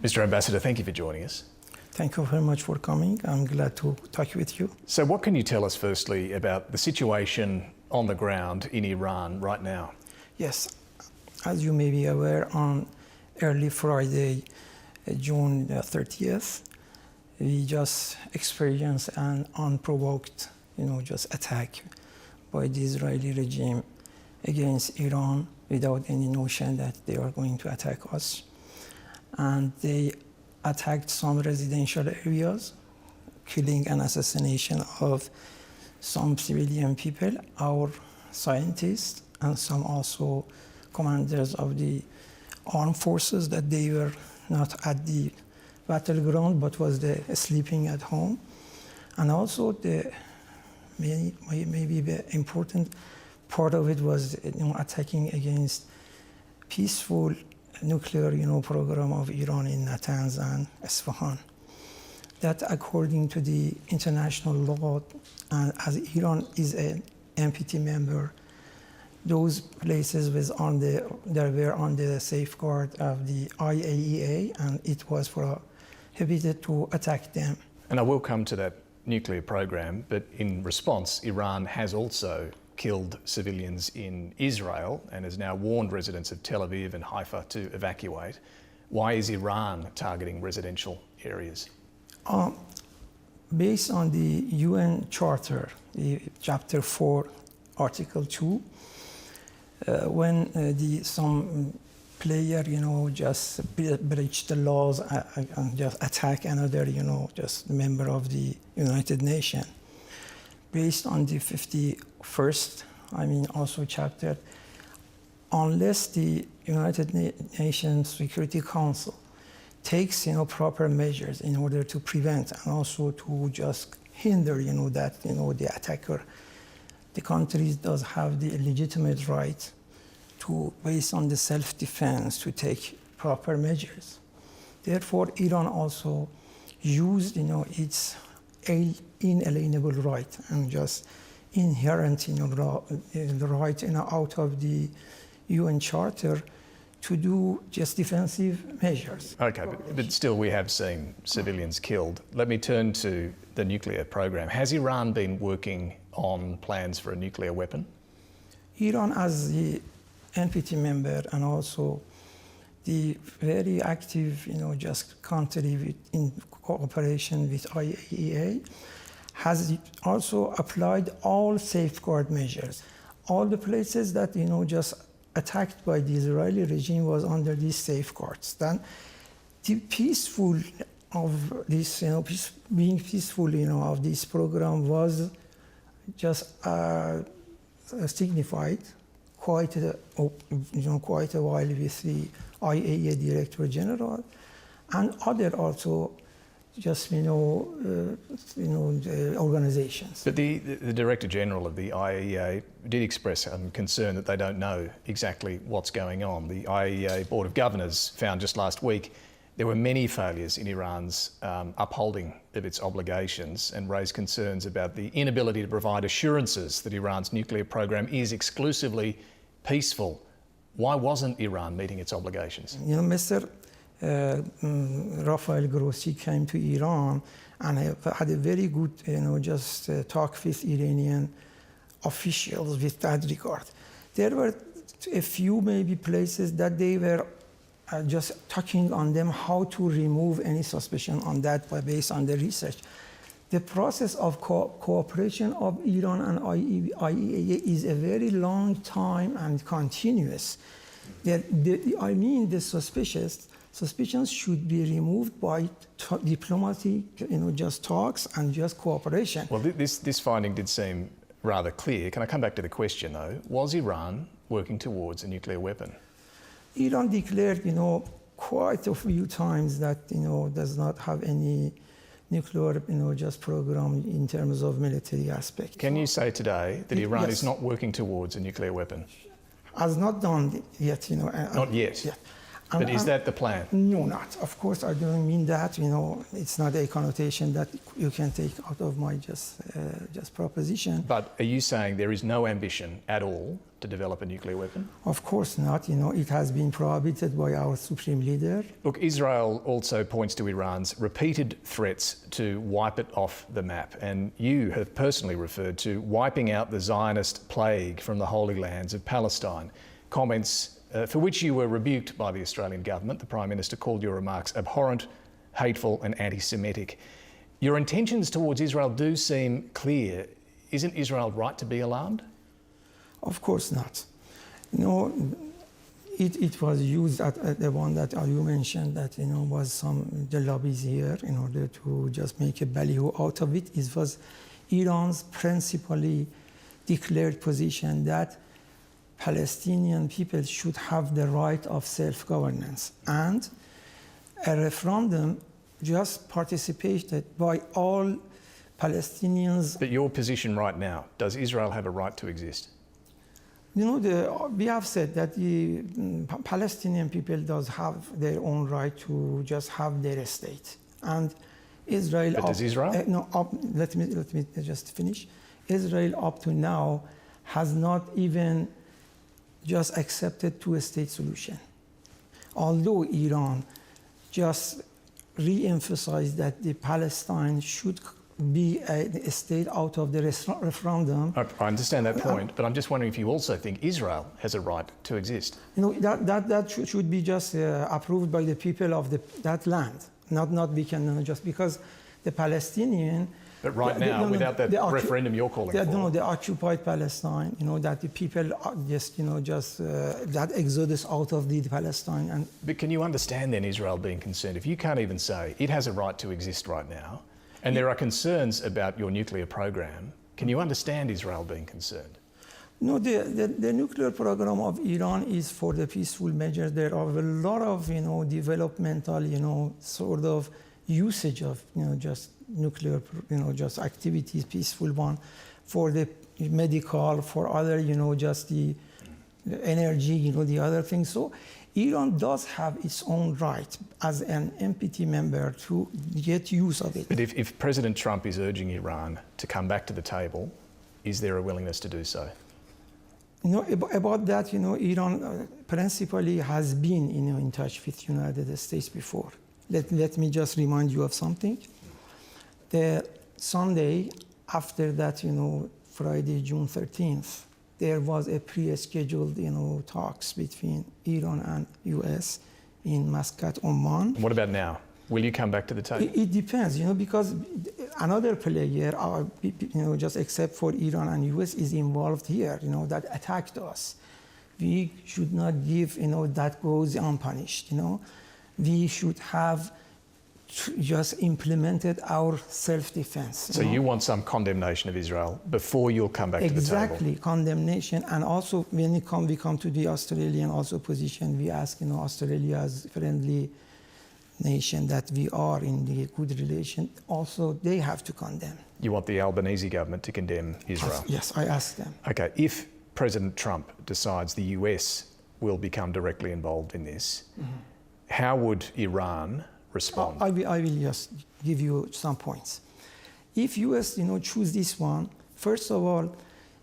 Mr. Ambassador, thank you for joining us. Thank you very much for coming. I'm glad to talk with you. So what can you tell us firstly about the situation on the ground in Iran right now? Yes, as you may be aware, on early Friday, June 30th, we just experienced an unprovoked, just attack by the Israeli regime against Iran without any notion that they are going to attack us. And they attacked some residential areas, killing and assassination of some civilian people, our scientists, and some also commanders of the armed forces that they were not at the battleground but was sleeping at home. And also maybe the important part of it was attacking against peaceful nuclear program of Iran in Natanz and Isfahan. That according to the international law, and as Iran is an NPT member, those places were on the safeguard of the IAEA, and it was prohibited to attack them. And I will come to that nuclear program, but in response, Iran has also killed civilians in Israel and has now warned residents of Tel Aviv and Haifa to evacuate. Why is Iran targeting residential areas? Based on the UN Charter, the Chapter 4, Article 2, when some player, just breach the laws and just attack another, just member of the United Nations, based on the 51st, also chapter, unless the United Nations Security Council takes, proper measures in order to prevent and also to just hinder, that, the attacker, the countries does have the legitimate right to, based on the self-defense, to take proper measures. Therefore, Iran also used, its inalienable right and just inherent, the right, out of the UN Charter to do just defensive measures. Okay, but still we have seen civilians killed. Let me turn to the nuclear program. Has Iran been working on plans for a nuclear weapon? Iran, as the NPT member and also the very active, just country in cooperation with IAEA, has also applied all safeguard measures. All the places that, just attacked by the Israeli regime was under these safeguards. Then the peaceful of this, being peaceful, of this program was just signified quite a while with the IAEA Director General and other also just, the organizations. But the Director General of the IAEA did express concern that they don't know exactly what's going on. The IAEA Board of Governors found just last week there were many failures in Iran's upholding of its obligations and raised concerns about the inability to provide assurances that Iran's nuclear program is exclusively peaceful. Why wasn't Iran meeting its obligations? Mr. Rafael Grossi came to Iran and had a very good, just talk with Iranian officials with that regard. There were a few maybe places that they were just talking on them how to remove any suspicion on that based on the research. The process of cooperation of Iran and IAEA is a very long time and continuous. The suspicions should be removed by diplomatic, just talks and just cooperation. Well, this finding did seem rather clear. Can I come back to the question though? Was Iran working towards a nuclear weapon? Iran declared, quite a few times that, does not have any nuclear, just program in terms of military aspect. Can you say today that Iran yes. is not working towards a nuclear weapon? Has not done yet, Not yet? Yeah. But is that the plan? No, not. Of course, I don't mean that. It's not a connotation that you can take out of my just proposition. But are you saying there is no ambition at all to develop a nuclear weapon? Of course not. It has been prohibited by our supreme leader. Look, Israel also points to Iran's repeated threats to wipe it off the map. And you have personally referred to wiping out the Zionist plague from the Holy Lands of Palestine. Comments for which you were rebuked by the Australian government. The Prime Minister called your remarks abhorrent, hateful and anti-Semitic. Your intentions towards Israel do seem clear. Isn't Israel right to be alarmed? Of course not. It was used at the one that you mentioned that was the lobbies here in order to just make a ballyhoo out of it. It was Iran's principally declared position that Palestinian people should have the right of self-governance, and a referendum just participated by all Palestinians. But your position right now, does Israel have a right to exist? We have said that the Palestinian people does have their own right to just have their state, and Israel. But does Israel? Let me just finish. Israel up to now has not even just accepted two-state solution. Although Iran just re-emphasized that the Palestine should be a state out of the referendum. I understand that point, but I'm just wondering if you also think Israel has a right to exist. That should be just approved by the people of that land, not just because the Palestinian. But right now, without that referendum you're calling for. No, the occupied Palestine, that the people that exodus out of the Palestine. But can you understand then Israel being concerned? If you can't even say it has a right to exist right now, and there are concerns about your nuclear program, can you understand Israel being concerned? No, the nuclear program of Iran is for the peaceful measure. There are a lot of, developmental, sort of usage of, just nuclear, just activities, peaceful one, for the medical, for other, just the energy, the other things. So Iran does have its own right as an NPT member to get use of it. But if President Trump is urging Iran to come back to the table, is there a willingness to do so? About that, Iran principally has been, in touch with the United States before. Let me just remind you of something. The Sunday after that, Friday, June 13th, there was a pre-scheduled, talks between Iran and U.S. in Muscat, Oman. What about now? Will you come back to the table? It depends, because another player, just except for Iran and U.S., is involved here, that attacked us. We should not give, that goes unpunished, We should have just implemented our self-defense. So you want some condemnation of Israel before you'll come back to the table? Exactly, condemnation. And also, when we come to the Australian position, we ask, Australia as friendly nation that we are in the good relation, also they have to condemn. You want the Albanese government to condemn Israel? Yes, I ask them. Okay, if President Trump decides the US will become directly involved in this, how would Iran respond? I will just give you some points. If US, choose this one, first of all,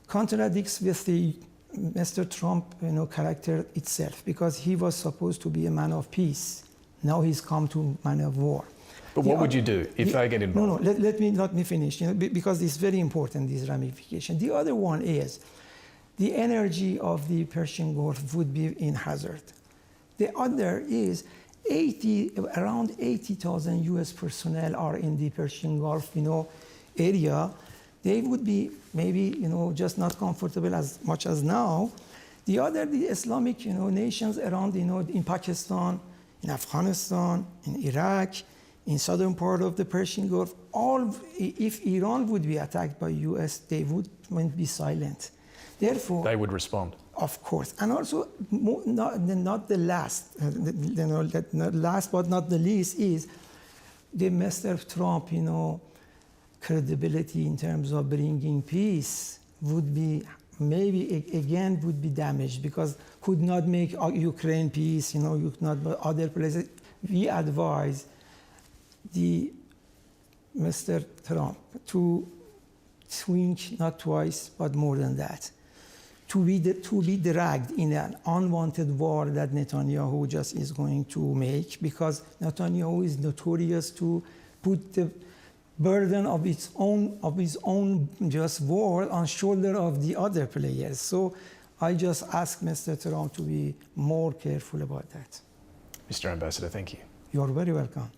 contradicts with the Mr. Trump, character itself, because he was supposed to be a man of peace. Now he's come to man of war. But what would you do if they get involved? No, let me finish, because it's very important, this ramification. The other one is the energy of the Persian Gulf would be in hazard. The other is around 80,000 US personnel are in the Persian Gulf, area. They would be maybe, just not comfortable as much as now. The Islamic, nations around, in Pakistan, in Afghanistan, in Iraq, in southern part of the Persian Gulf, if Iran would be attacked by US, they wouldn't be silent. Therefore, they would respond. Of course, and also not the last, last but not the least is the Mr. Trump, credibility in terms of bringing peace would be maybe again would be damaged because could not make Ukraine peace, you could not other places. We advise Mr. Trump to think not twice, but more than that. To be dragged in an unwanted war that Netanyahu just is going to make, because Netanyahu is notorious to put the burden of his own just war on shoulder of the other players. So I just ask Mr. Trump to be more careful about that. Mr. Ambassador, thank you. You're very welcome.